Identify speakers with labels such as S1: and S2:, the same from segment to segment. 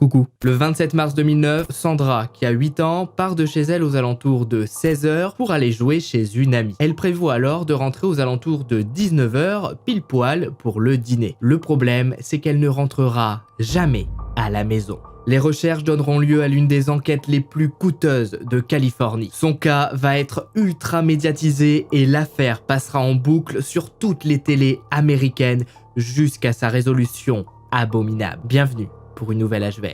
S1: Coucou. Le 27 mars 2009, Sandra, qui a 8 ans, part de chez elle aux alentours de 16h pour aller jouer chez une amie. Elle prévoit alors de rentrer aux alentours de 19h, pile poil, pour le dîner. Le problème, c'est qu'elle ne rentrera jamais à la maison. Les recherches donneront lieu à l'une des enquêtes les plus coûteuses de Californie. Son cas va être ultra médiatisé et l'affaire passera en boucle sur toutes les télés américaines jusqu'à sa résolution abominable. Bienvenue pour une nouvelle HVF.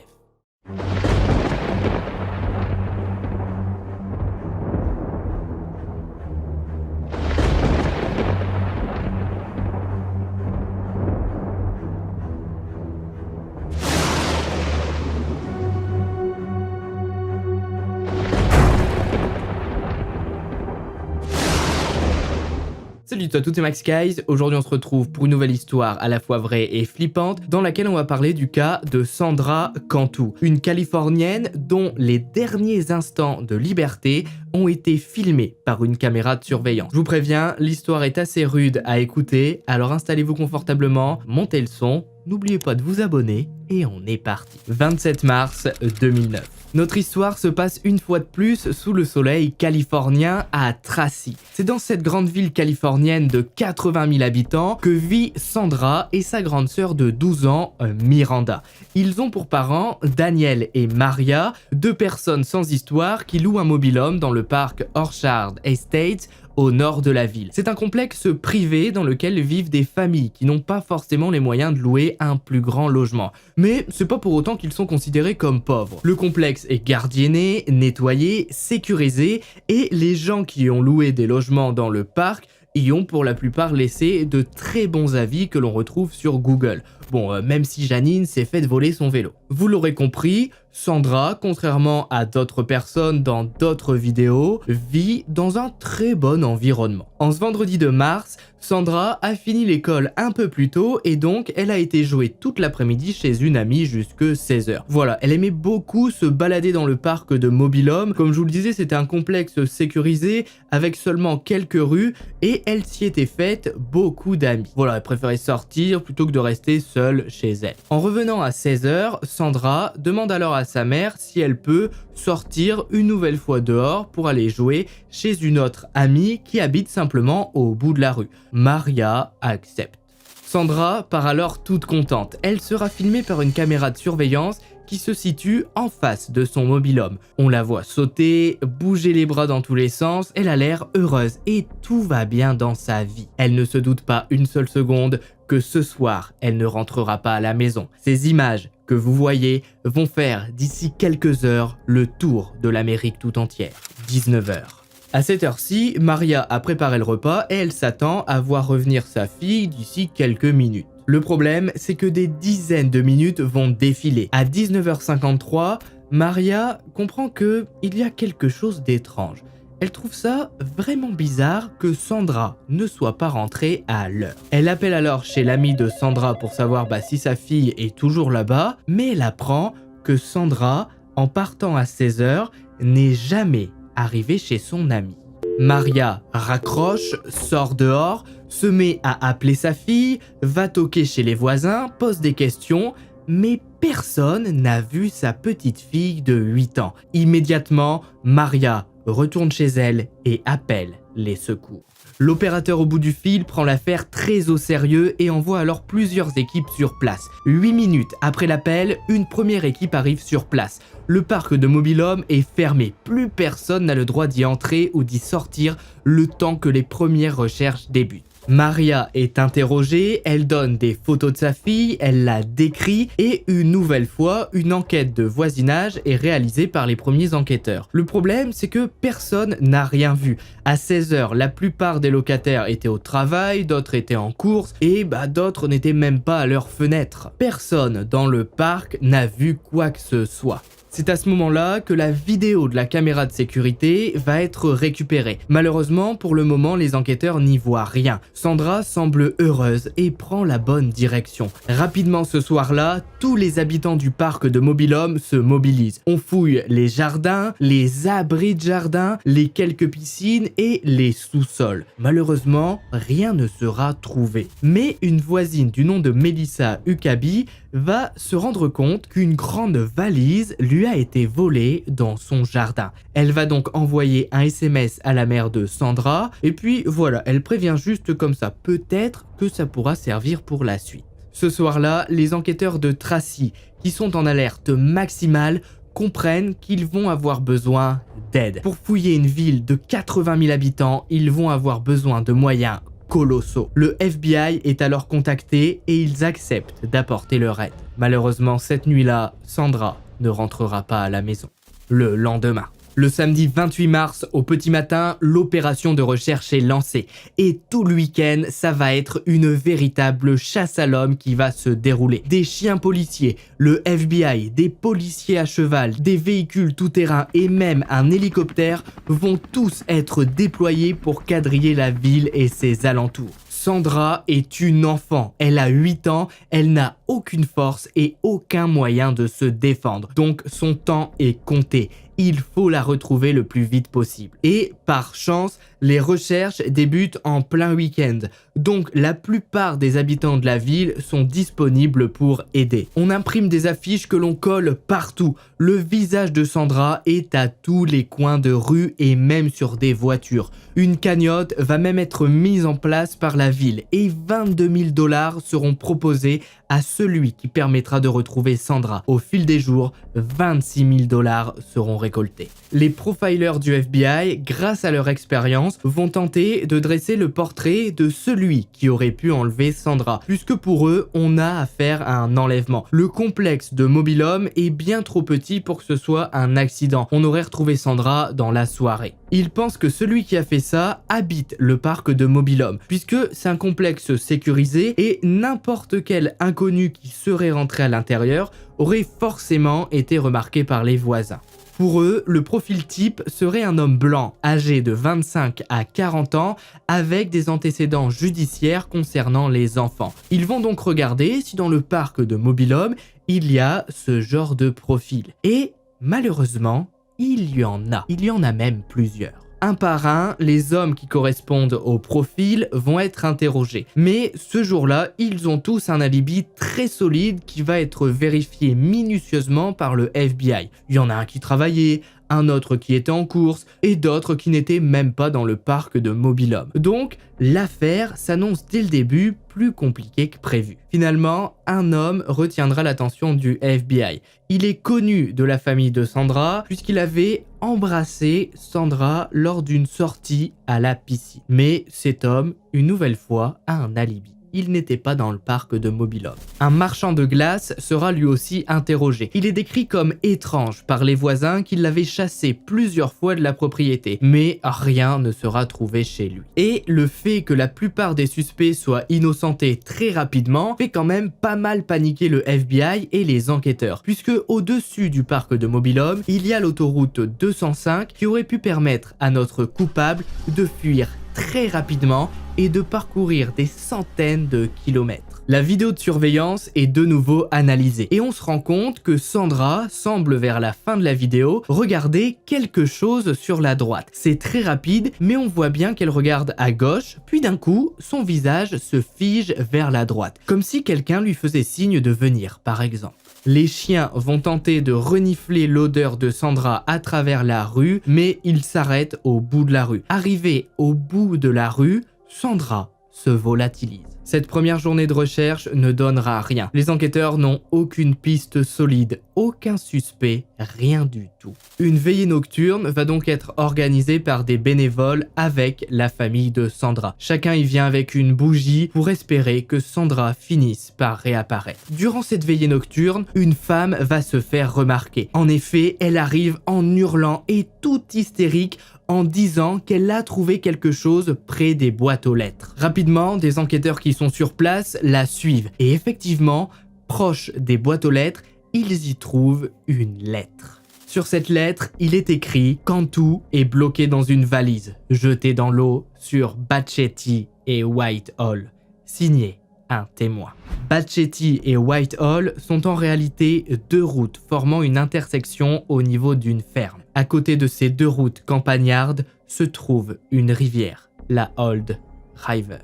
S1: Salut à toutes, c'est Max Guys. Aujourd'hui on se retrouve pour une nouvelle histoire à la fois vraie et flippante dans laquelle on va parler du cas de Sandra Cantu, une Californienne dont les derniers instants de liberté ont été filmés par une caméra de surveillance. Je vous préviens, l'histoire est assez rude à écouter, alors installez-vous confortablement, montez le son, n'oubliez pas de vous abonner et on est parti. 27 mars 2009. Notre histoire se passe une fois de plus sous le soleil californien à Tracy. C'est dans cette grande ville californienne de 80 000 habitants que vit Sandra et sa grande sœur de 12 ans, Miranda. Ils ont pour parents Daniel et Maria, deux personnes sans histoire qui louent un mobil-home dans le parc Orchard Estates au nord de la ville. C'est un complexe privé dans lequel vivent des familles qui n'ont pas forcément les moyens de louer un plus grand logement. Mais c'est pas pour autant qu'ils sont considérés comme pauvres. Le complexe est gardienné, nettoyé, sécurisé et les gens qui ont loué des logements dans le parc y ont pour la plupart laissé de très bons avis que l'on retrouve sur Google. Bon, même si Janine s'est fait voler son vélo. Vous l'aurez compris, Sandra, contrairement à d'autres personnes dans d'autres vidéos, vit dans un très bon environnement. En ce vendredi de mars, Sandra a fini l'école un peu plus tôt et donc elle a été jouer toute l'après-midi chez une amie jusque 16h. Voilà, elle aimait beaucoup se balader dans le parc de mobil-home. Comme je vous le disais, c'était un complexe sécurisé avec seulement quelques rues et elle s'y était faite beaucoup d'amis. Voilà, elle préférait sortir plutôt que de rester seule chez elle. En revenant à 16h, Sandra demande alors à sa mère si elle peut sortir une nouvelle fois dehors pour aller jouer chez une autre amie qui habite simplement au bout de la rue. Maria accepte. Sandra part alors toute contente. Elle sera filmée par une caméra de surveillance qui se situe en face de son mobil-home. On la voit sauter, bouger les bras dans tous les sens, elle a l'air heureuse et tout va bien dans sa vie. Elle ne se doute pas une seule seconde que ce soir, elle ne rentrera pas à la maison. Ces images que vous voyez vont faire d'ici quelques heures le tour de l'Amérique tout entière. 19h. À cette heure-ci, Maria a préparé le repas et elle s'attend à voir revenir sa fille d'ici quelques minutes. Le problème, c'est que des dizaines de minutes vont défiler. À 19h53, Maria comprend qu'il y a quelque chose d'étrange. Elle trouve ça vraiment bizarre que Sandra ne soit pas rentrée à l'heure. Elle appelle alors chez l'amie de Sandra pour savoir si sa fille est toujours là-bas, mais elle apprend que Sandra, en partant à 16h, n'est jamais arrivée chez son amie. Maria raccroche, sort dehors, se met à appeler sa fille, va toquer chez les voisins, pose des questions, mais personne n'a vu sa petite fille de 8 ans. Immédiatement, Maria retourne chez elle et appelle les secours. L'opérateur au bout du fil prend l'affaire très au sérieux et envoie alors plusieurs équipes sur place. 8 minutes après l'appel, une première équipe arrive sur place. Le parc de mobil-home est fermé. Plus personne n'a le droit d'y entrer ou d'y sortir le temps que les premières recherches débutent. Maria est interrogée, elle donne des photos de sa fille, elle la décrit et une nouvelle fois, une enquête de voisinage est réalisée par les premiers enquêteurs. Le problème, c'est que personne n'a rien vu. À 16h, la plupart des locataires étaient au travail, d'autres étaient en course et d'autres n'étaient même pas à leur fenêtre. Personne dans le parc n'a vu quoi que ce soit. C'est à ce moment-là que la vidéo de la caméra de sécurité va être récupérée. Malheureusement, pour le moment, les enquêteurs n'y voient rien. Sandra semble heureuse et prend la bonne direction. Rapidement ce soir-là, tous les habitants du parc de mobil-home se mobilisent. On fouille les jardins, les abris de jardin, les quelques piscines et les sous-sols. Malheureusement, rien ne sera trouvé. Mais une voisine du nom de Melissa Huckaby va se rendre compte qu'une grande valise lui a été volée dans son jardin. Elle va donc envoyer un SMS à la mère de Sandra et puis voilà, elle prévient juste comme ça, peut-être que ça pourra servir pour la suite. Ce soir-là, les enquêteurs de Tracy, qui sont en alerte maximale, comprennent qu'ils vont avoir besoin d'aide. Pour fouiller une ville de 80 000 habitants, ils vont avoir besoin de moyens colossaux. Le FBI est alors contacté et ils acceptent d'apporter leur aide. Malheureusement, cette nuit-là, Sandra ne rentrera pas à la maison. Le lendemain, le samedi 28 mars, au petit matin, l'opération de recherche est lancée. Et tout le week-end, ça va être une véritable chasse à l'homme qui va se dérouler. Des chiens policiers, le FBI, des policiers à cheval, des véhicules tout-terrain et même un hélicoptère vont tous être déployés pour quadriller la ville et ses alentours. Sandra est une enfant, elle a 8 ans, elle n'a aucune force et aucun moyen de se défendre. Donc son temps est compté. Il faut la retrouver le plus vite possible. Et par chance, les recherches débutent en plein week-end. Donc la plupart des habitants de la ville sont disponibles pour aider. On imprime des affiches que l'on colle partout. Le visage de Sandra est à tous les coins de rue et même sur des voitures. Une cagnotte va même être mise en place par la ville et 22 000 $ seront proposés à celui qui permettra de retrouver Sandra. Au fil des jours, 26 000 $ seront récoltés. Les profilers du FBI, grâce à leur expérience, vont tenter de dresser le portrait de celui qui aurait pu enlever Sandra, puisque pour eux, on a affaire à un enlèvement. Le complexe de Mobile Home est bien trop petit pour que ce soit un accident. On aurait retrouvé Sandra dans la soirée. Ils pensent que celui qui a fait ça habite le parc de Mobile Home, puisque c'est un complexe sécurisé et n'importe quel inconnu qui serait rentré à l'intérieur aurait forcément été remarqué par les voisins. Pour eux, le profil type serait un homme blanc, âgé de 25 à 40 ans, avec des antécédents judiciaires concernant les enfants. Ils vont donc regarder si dans le parc de Mobile Home, il y a ce genre de profil. Et malheureusement, il y en a. Il y en a même plusieurs. Un par un, les hommes qui correspondent au profil vont être interrogés. Mais ce jour-là, ils ont tous un alibi très solide qui va être vérifié minutieusement par le FBI. Il y en a un qui travaillait, un autre qui était en course et d'autres qui n'étaient même pas dans le parc de Mobile Home. Donc, l'affaire s'annonce dès le début plus compliquée que prévu. Finalement, un homme retiendra l'attention du FBI. Il est connu de la famille de Sandra puisqu'il avait embrassé Sandra lors d'une sortie à la piscine. Mais cet homme, une nouvelle fois, a un alibi. Il n'était pas dans le parc de Mobile Home. Un marchand de glace sera lui aussi interrogé. Il est décrit comme étrange par les voisins qui l'avaient chassé plusieurs fois de la propriété, mais rien ne sera trouvé chez lui. Et le fait que la plupart des suspects soient innocentés très rapidement fait quand même pas mal paniquer le FBI et les enquêteurs, puisque au-dessus du parc de Mobile Home, il y a l'autoroute 205 qui aurait pu permettre à notre coupable de fuir très rapidement et de parcourir des centaines de kilomètres. La vidéo de surveillance est de nouveau analysée et on se rend compte que Sandra semble vers la fin de la vidéo regarder quelque chose sur la droite. C'est très rapide mais on voit bien qu'elle regarde à gauche puis d'un coup son visage se fige vers la droite comme si quelqu'un lui faisait signe de venir par exemple. Les chiens vont tenter de renifler l'odeur de Sandra à travers la rue, mais ils s'arrêtent au bout de la rue. Arrivée au bout de la rue, Sandra se volatilise. Cette première journée de recherche ne donnera rien. Les enquêteurs n'ont aucune piste solide, aucun suspect, rien du tout. Une veillée nocturne va donc être organisée par des bénévoles avec la famille de Sandra. Chacun y vient avec une bougie pour espérer que Sandra finisse par réapparaître. Durant cette veillée nocturne, une femme va se faire remarquer. En effet, elle arrive en hurlant et toute hystérique en disant qu'elle a trouvé quelque chose près des boîtes aux lettres. Rapidement, des enquêteurs qui sont sur place la suivent et effectivement, proche des boîtes aux lettres, ils y trouvent une lettre. Sur cette lettre, il est écrit « Cantu est bloqué dans une valise, jeté dans l'eau sur Batchetti et Whitehall. Signé un témoin. » Batchetti et Whitehall sont en réalité deux routes formant une intersection au niveau d'une ferme. À côté de ces deux routes campagnardes se trouve une rivière, la Old River.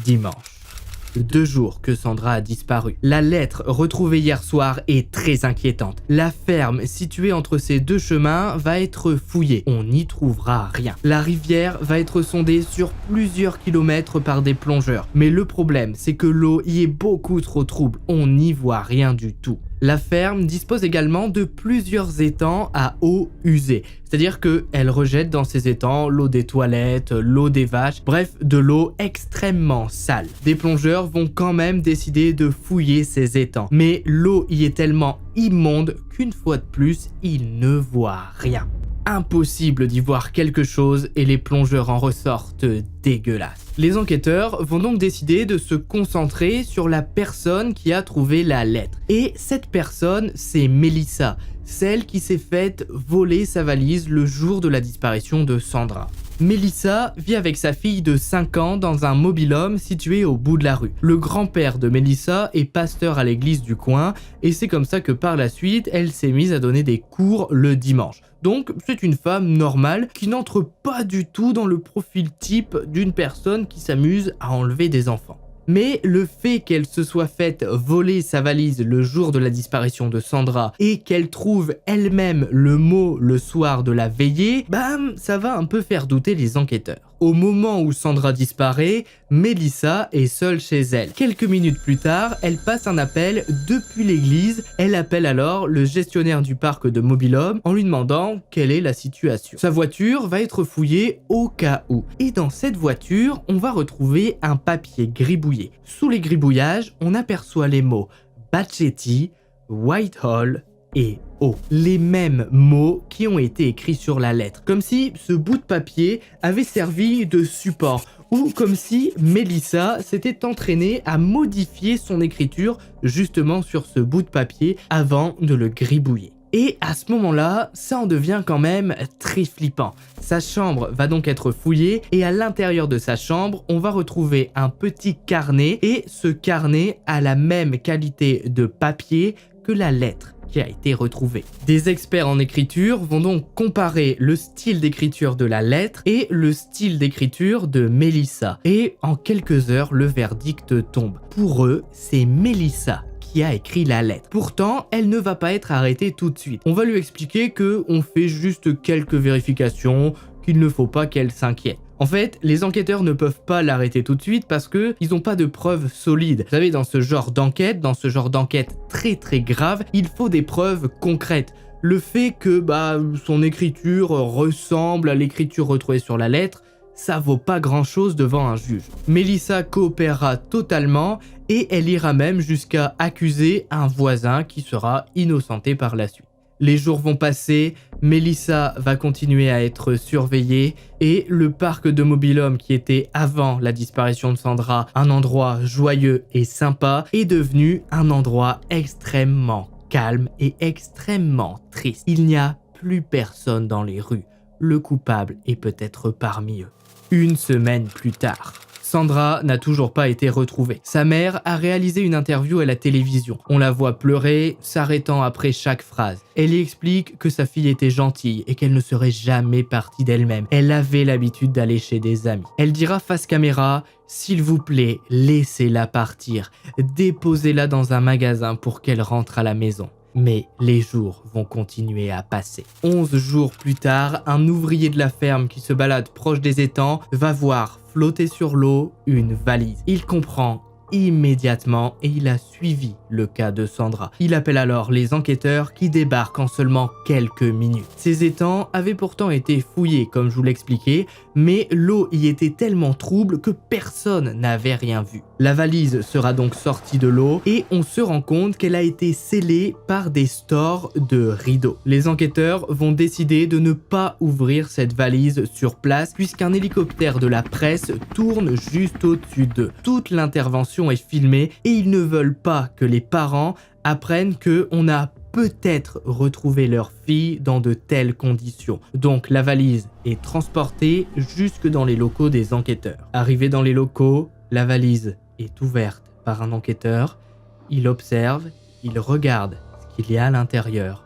S1: Dimanche. 2 jours que Sandra a disparu. La lettre retrouvée hier soir est très inquiétante. La ferme située entre ces 2 chemins va être fouillée. On n'y trouvera rien. La rivière va être sondée sur plusieurs kilomètres par des plongeurs. Mais le problème, c'est que l'eau y est beaucoup trop trouble. On n'y voit rien du tout. La ferme dispose également de plusieurs étangs à eau usée, c'est-à-dire qu'elle rejette dans ses étangs l'eau des toilettes, l'eau des vaches, bref, de l'eau extrêmement sale. Des plongeurs vont quand même décider de fouiller ces étangs, mais l'eau y est tellement immonde qu'une fois de plus, ils ne voient rien. Impossible d'y voir quelque chose et les plongeurs en ressortent dégueulasses. Les enquêteurs vont donc décider de se concentrer sur la personne qui a trouvé la lettre. Et cette personne, c'est Melissa, celle qui s'est faite voler sa valise le jour de la disparition de Sandra. Melissa vit avec sa fille de 5 ans dans un mobil-home situé au bout de la rue. Le grand-père de Melissa est pasteur à l'église du coin et c'est comme ça que par la suite, elle s'est mise à donner des cours le dimanche. Donc c'est une femme normale qui n'entre pas du tout dans le profil type d'une personne qui s'amuse à enlever des enfants. Mais le fait qu'elle se soit faite voler sa valise le jour de la disparition de Sandra et qu'elle trouve elle-même le mot le soir de la veillée, ça va un peu faire douter les enquêteurs. Au moment où Sandra disparaît, Melissa est seule chez elle. Quelques minutes plus tard, elle passe un appel depuis l'église. Elle appelle alors le gestionnaire du parc de mobil-home en lui demandant quelle est la situation. Sa voiture va être fouillée au cas où. Et dans cette voiture, on va retrouver un papier gribouillé. Sous les gribouillages, on aperçoit les mots Batchetti, Whitehall et O. Les mêmes mots qui ont été écrits sur la lettre. Comme si ce bout de papier avait servi de support. Ou comme si Melissa s'était entraînée à modifier son écriture justement sur ce bout de papier avant de le gribouiller. Et à ce moment-là, ça en devient quand même très flippant. Sa chambre va donc être fouillée et à l'intérieur de sa chambre, on va retrouver un petit carnet et ce carnet a la même qualité de papier que la lettre qui a été retrouvée. Des experts en écriture vont donc comparer le style d'écriture de la lettre et le style d'écriture de Melissa. Et en quelques heures, le verdict tombe. Pour eux, c'est Melissa qui a écrit la lettre. Pourtant, elle ne va pas être arrêtée tout de suite. On va lui expliquer qu'on fait juste quelques vérifications, qu'il ne faut pas qu'elle s'inquiète. En fait, les enquêteurs ne peuvent pas l'arrêter tout de suite parce qu'ils n'ont pas de preuves solides. Vous savez, dans ce genre d'enquête très très grave, il faut des preuves concrètes. Le fait que son écriture ressemble à l'écriture retrouvée sur la lettre, ça vaut pas grand chose devant un juge. Melissa coopérera totalement et elle ira même jusqu'à accuser un voisin qui sera innocenté par la suite. Les jours vont passer, Melissa va continuer à être surveillée et le parc de mobil-home qui était avant la disparition de Sandra un endroit joyeux et sympa est devenu un endroit extrêmement calme et extrêmement triste. Il n'y a plus personne dans les rues. Le coupable est peut-être parmi eux. Une semaine plus tard, Sandra n'a toujours pas été retrouvée. Sa mère a réalisé une interview à la télévision. On la voit pleurer, s'arrêtant après chaque phrase. Elle y explique que sa fille était gentille et qu'elle ne serait jamais partie d'elle-même. Elle avait l'habitude d'aller chez des amis. Elle dira face caméra « S'il vous plaît, laissez-la partir. Déposez-la dans un magasin pour qu'elle rentre à la maison. » Mais les jours vont continuer à passer. 11 jours plus tard, un ouvrier de la ferme qui se balade proche des étangs va voir flotter sur l'eau une valise. Il comprend immédiatement et il a suivi le cas de Sandra. Il appelle alors les enquêteurs qui débarquent en seulement quelques minutes. Ces étangs avaient pourtant été fouillés comme je vous l'expliquais, mais l'eau y était tellement trouble que personne n'avait rien vu. La valise sera donc sortie de l'eau et on se rend compte qu'elle a été scellée par des stores de rideaux. Les enquêteurs vont décider de ne pas ouvrir cette valise sur place puisqu'un hélicoptère de la presse tourne juste au-dessus d'eux. Toute l'intervention est filmée et ils ne veulent pas que les parents apprennent qu'on a peut-être retrouvé leur fille dans de telles conditions. Donc la valise est transportée jusque dans les locaux des enquêteurs. Arrivé dans les locaux, la valise est ouverte par un enquêteur. Il observe, il regarde ce qu'il y a à l'intérieur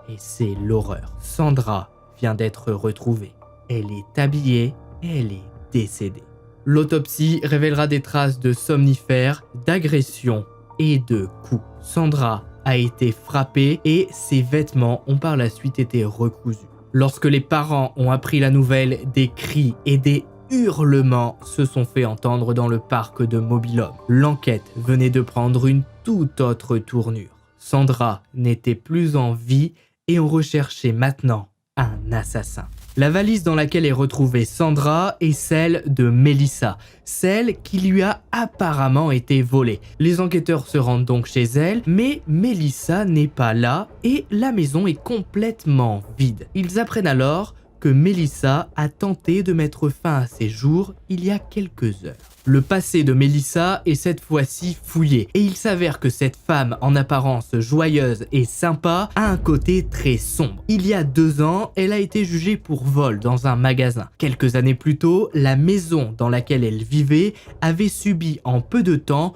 S1: et c'est l'horreur. Sandra vient d'être retrouvée. Elle est habillée et elle est décédée. L'autopsie révélera des traces de somnifères, d'agressions et de coups. Sandra a été frappée et ses vêtements ont par la suite été recousus. Lorsque les parents ont appris la nouvelle, des cris et des hurlements se sont fait entendre dans le parc de Mobil-Homme. L'enquête venait de prendre une toute autre tournure. Sandra n'était plus en vie et on recherchait maintenant un assassin. La valise dans laquelle est retrouvée Sandra est celle de Melissa, celle qui lui a apparemment été volée. Les enquêteurs se rendent donc chez elle, mais Melissa n'est pas là et la maison est complètement vide. Ils apprennent alors que Melissa a tenté de mettre fin à ses jours il y a quelques heures. Le passé de Melissa est cette fois-ci fouillé et il s'avère que cette femme en apparence joyeuse et sympa a un côté très sombre. Il y a 2 ans, elle a été jugée pour vol dans un magasin. Quelques années plus tôt, la maison dans laquelle elle vivait avait subi en peu de temps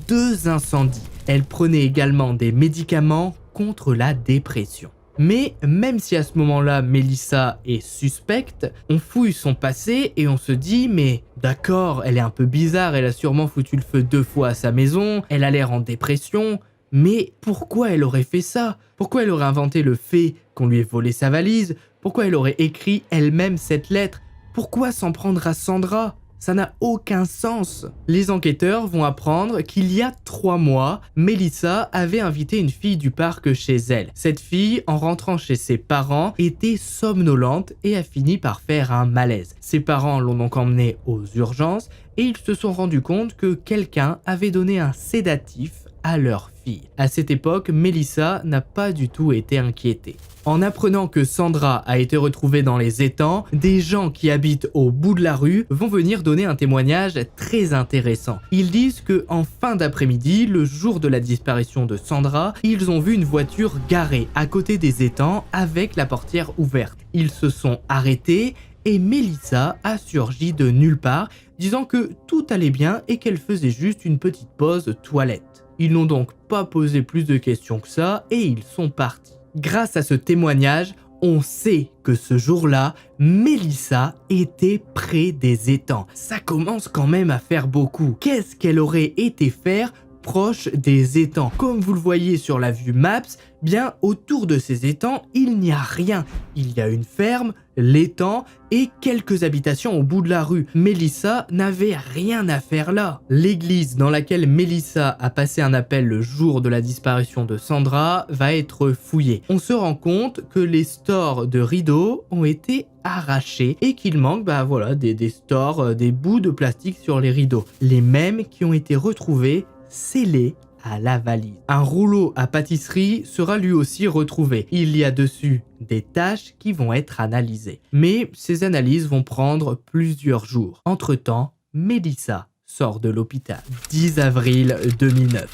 S1: 2 incendies. Elle prenait également des médicaments contre la dépression. Mais même si à ce moment-là, Melissa est suspecte, on fouille son passé et on se dit « mais d'accord, elle est un peu bizarre, elle a sûrement foutu le feu 2 fois à sa maison, elle a l'air en dépression, mais pourquoi elle aurait fait ça? Pourquoi elle aurait inventé le fait qu'on lui ait volé sa valise? Pourquoi elle aurait écrit elle-même cette lettre? Pourquoi s'en prendre à Sandra ? Ça n'a aucun sens. » Les enquêteurs vont apprendre qu'il y a 3 mois, Melissa avait invité une fille du parc chez elle. Cette fille, en rentrant chez ses parents, était somnolente et a fini par faire un malaise. Ses parents l'ont donc emmenée aux urgences et ils se sont rendus compte que quelqu'un avait donné un sédatif à leur fille. À cette époque, Melissa n'a pas du tout été inquiétée. En apprenant que Sandra a été retrouvée dans les étangs, des gens qui habitent au bout de la rue vont venir donner un témoignage très intéressant. Ils disent que en fin d'après-midi, le jour de la disparition de Sandra, ils ont vu une voiture garée à côté des étangs avec la portière ouverte. Ils se sont arrêtés et Melissa a surgi de nulle part, disant que tout allait bien et qu'elle faisait juste une petite pause toilette. Ils n'ont donc pas posé plus de questions que ça et ils sont partis. Grâce à ce témoignage, on sait que ce jour-là, Melissa était près des étangs. Ça commence quand même à faire beaucoup. Qu'est-ce qu'elle aurait été faire proche des étangs? Comme vous le voyez sur la vue Maps, bien autour de ces étangs, il n'y a rien. Il y a une ferme, l'étang et quelques habitations au bout de la rue. Melissa n'avait rien à faire là. L'église dans laquelle Melissa a passé un appel le jour de la disparition de Sandra va être fouillée. On se rend compte que les stores de rideaux ont été arrachés et qu'il manque des stores, des bouts de plastique sur les rideaux. Les mêmes qui ont été retrouvés scellés à la valise. Un rouleau à pâtisserie sera lui aussi retrouvé. Il y a dessus des taches qui vont être analysées. Mais ces analyses vont prendre plusieurs jours. Entre-temps, Melissa sort de l'hôpital. 10 avril 2009.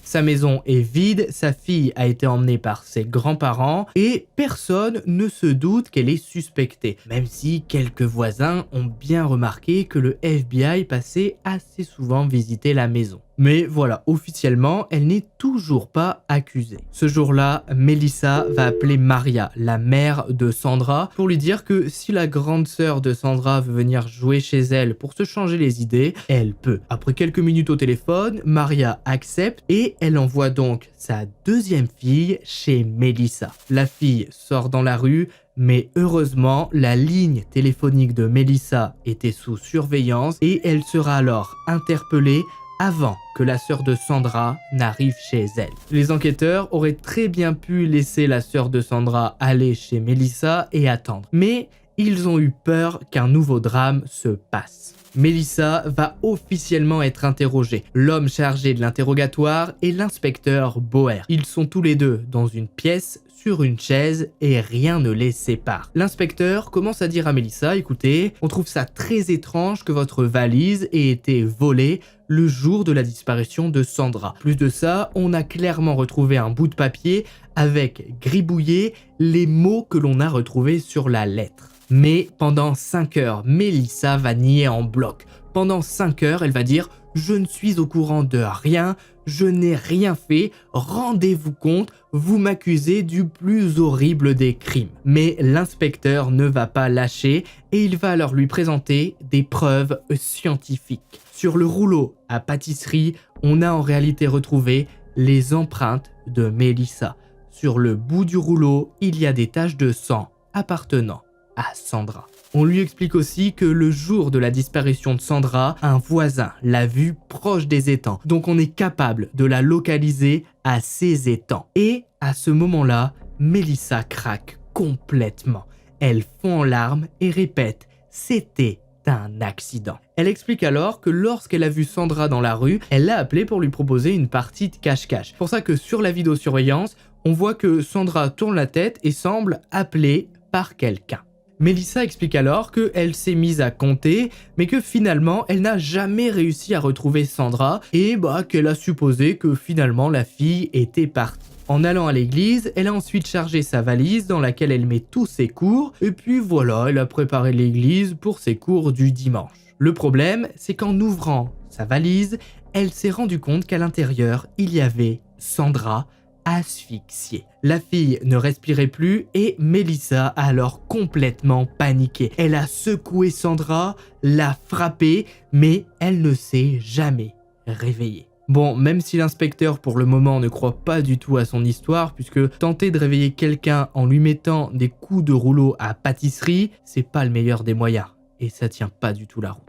S1: Sa maison est vide, sa fille a été emmenée par ses grands-parents et personne ne se doute qu'elle est suspectée, même si quelques voisins ont bien remarqué que le FBI passait assez souvent visiter la maison. Mais voilà, officiellement, elle n'est toujours pas accusée. Ce jour-là, Melissa va appeler Maria, la mère de Sandra, pour lui dire que si la grande sœur de Sandra veut venir jouer chez elle pour se changer les idées, elle peut. Après quelques minutes au téléphone, Maria accepte et elle envoie donc sa 2e fille chez Melissa. La fille sort dans la rue, mais heureusement, la ligne téléphonique de Melissa était sous surveillance et elle sera alors interpellée avant que la sœur de Sandra n'arrive chez elle. Les enquêteurs auraient très bien pu laisser la sœur de Sandra aller chez Melissa et attendre. Mais ils ont eu peur qu'un nouveau drame se passe. Melissa va officiellement être interrogée. L'homme chargé de l'interrogatoire est l'inspecteur Boer. Ils sont tous les deux dans une pièce, sur une chaise, et rien ne les sépare. L'inspecteur commence à dire à Melissa, écoutez, on trouve ça très étrange que votre valise ait été volée le jour de la disparition de Sandra. Plus de ça, on a clairement retrouvé un bout de papier avec gribouillé les mots que l'on a retrouvés sur la lettre. Mais pendant 5 heures, Melissa va nier en bloc. Pendant 5 heures, elle va dire « je ne suis au courant de rien, je n'ai rien fait, rendez-vous compte, vous m'accusez du plus horrible des crimes. » Mais l'inspecteur ne va pas lâcher et il va alors lui présenter des preuves scientifiques. Sur le rouleau à pâtisserie, on a en réalité retrouvé les empreintes de Melissa. Sur le bout du rouleau, il y a des taches de sang appartenant à Sandra. On lui explique aussi que le jour de la disparition de Sandra, un voisin l'a vue proche des étangs. Donc on est capable de la localiser à ces étangs. Et à ce moment-là, Melissa craque complètement. Elle fond en larmes et répète « C'était un accident ». Elle explique alors que lorsqu'elle a vu Sandra dans la rue, elle l'a appelée pour lui proposer une partie de cache-cache. C'est pour ça que sur la vidéosurveillance, on voit que Sandra tourne la tête et semble appelée par quelqu'un. Melissa explique alors qu'elle s'est mise à compter, mais que finalement, elle n'a jamais réussi à retrouver Sandra et qu'elle a supposé que finalement la fille était partie. En allant à l'église, elle a ensuite chargé sa valise dans laquelle elle met tous ses cours, et puis voilà, elle a préparé l'église pour ses cours du dimanche. Le problème, c'est qu'en ouvrant sa valise, elle s'est rendue compte qu'à l'intérieur, il y avait Sandra asphyxiée. La fille ne respirait plus et Melissa a alors complètement paniqué. Elle a secoué Sandra, l'a frappée, mais elle ne s'est jamais réveillée. Bon, même si l'inspecteur pour le moment ne croit pas du tout à son histoire, puisque tenter de réveiller quelqu'un en lui mettant des coups de rouleau à pâtisserie, c'est pas le meilleur des moyens. Et ça tient pas du tout la route.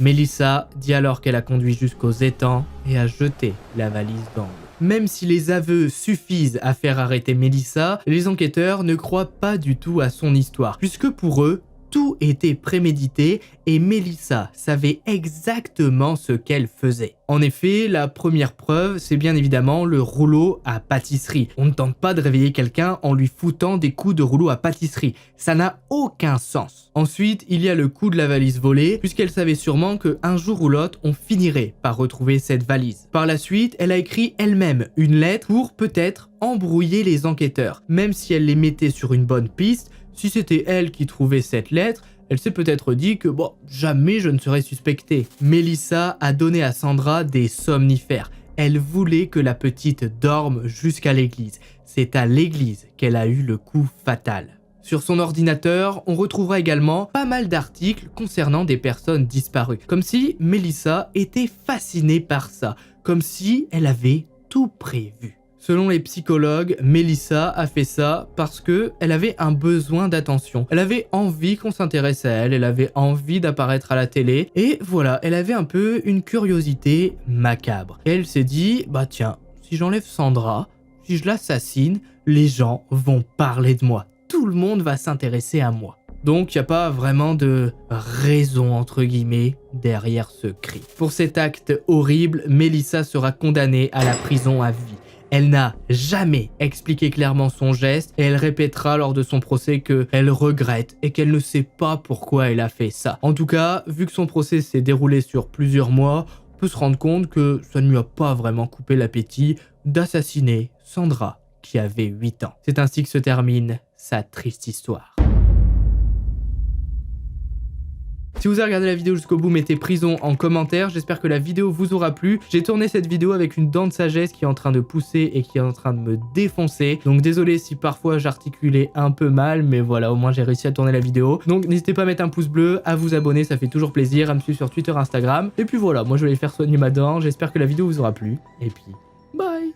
S1: Melissa dit alors qu'elle a conduit jusqu'aux étangs et a jeté la valise dans l'eau. Même si les aveux suffisent à faire arrêter Melissa, les enquêteurs ne croient pas du tout à son histoire, puisque pour eux, tout était prémédité et Melissa savait exactement ce qu'elle faisait. En effet, la première preuve, c'est bien évidemment le rouleau à pâtisserie. On ne tente pas de réveiller quelqu'un en lui foutant des coups de rouleau à pâtisserie. Ça n'a aucun sens. Ensuite, il y a le coup de la valise volée, puisqu'elle savait sûrement qu'un jour ou l'autre, on finirait par retrouver cette valise. Par la suite, elle a écrit elle-même une lettre pour peut-être embrouiller les enquêteurs. Même si elle les mettait sur une bonne piste, si c'était elle qui trouvait cette lettre, elle s'est peut-être dit que jamais je ne serais suspectée. Melissa a donné à Sandra des somnifères. Elle voulait que la petite dorme jusqu'à l'église. C'est à l'église qu'elle a eu le coup fatal. Sur son ordinateur, on retrouvera également pas mal d'articles concernant des personnes disparues. Comme si Melissa était fascinée par ça. Comme si elle avait tout prévu. Selon les psychologues, Melissa a fait ça parce qu'elle avait un besoin d'attention. Elle avait envie qu'on s'intéresse à elle, elle avait envie d'apparaître à la télé, et voilà, elle avait un peu une curiosité macabre. Et elle s'est dit, tiens, si j'enlève Sandra, si je l'assassine, les gens vont parler de moi. Tout le monde va s'intéresser à moi. Donc il n'y a pas vraiment de raison entre guillemets derrière ce cri. Pour cet acte horrible, Melissa sera condamnée à la prison à vie. Elle n'a jamais expliqué clairement son geste et elle répétera lors de son procès qu'elle regrette et qu'elle ne sait pas pourquoi elle a fait ça. En tout cas, vu que son procès s'est déroulé sur plusieurs mois, on peut se rendre compte que ça ne lui a pas vraiment coupé l'appétit d'assassiner Sandra qui avait 8 ans. C'est ainsi que se termine sa triste histoire. Si vous avez regardé la vidéo jusqu'au bout, mettez prison en commentaire. J'espère que la vidéo vous aura plu. J'ai tourné cette vidéo avec une dent de sagesse qui est en train de pousser et qui est en train de me défoncer. Donc désolé si parfois j'articulais un peu mal, mais voilà, au moins j'ai réussi à tourner la vidéo. Donc n'hésitez pas à mettre un pouce bleu, à vous abonner, ça fait toujours plaisir, à me suivre sur Twitter, Instagram. Et puis voilà, moi je vais aller faire soigner ma dent. J'espère que la vidéo vous aura plu. Et puis, bye!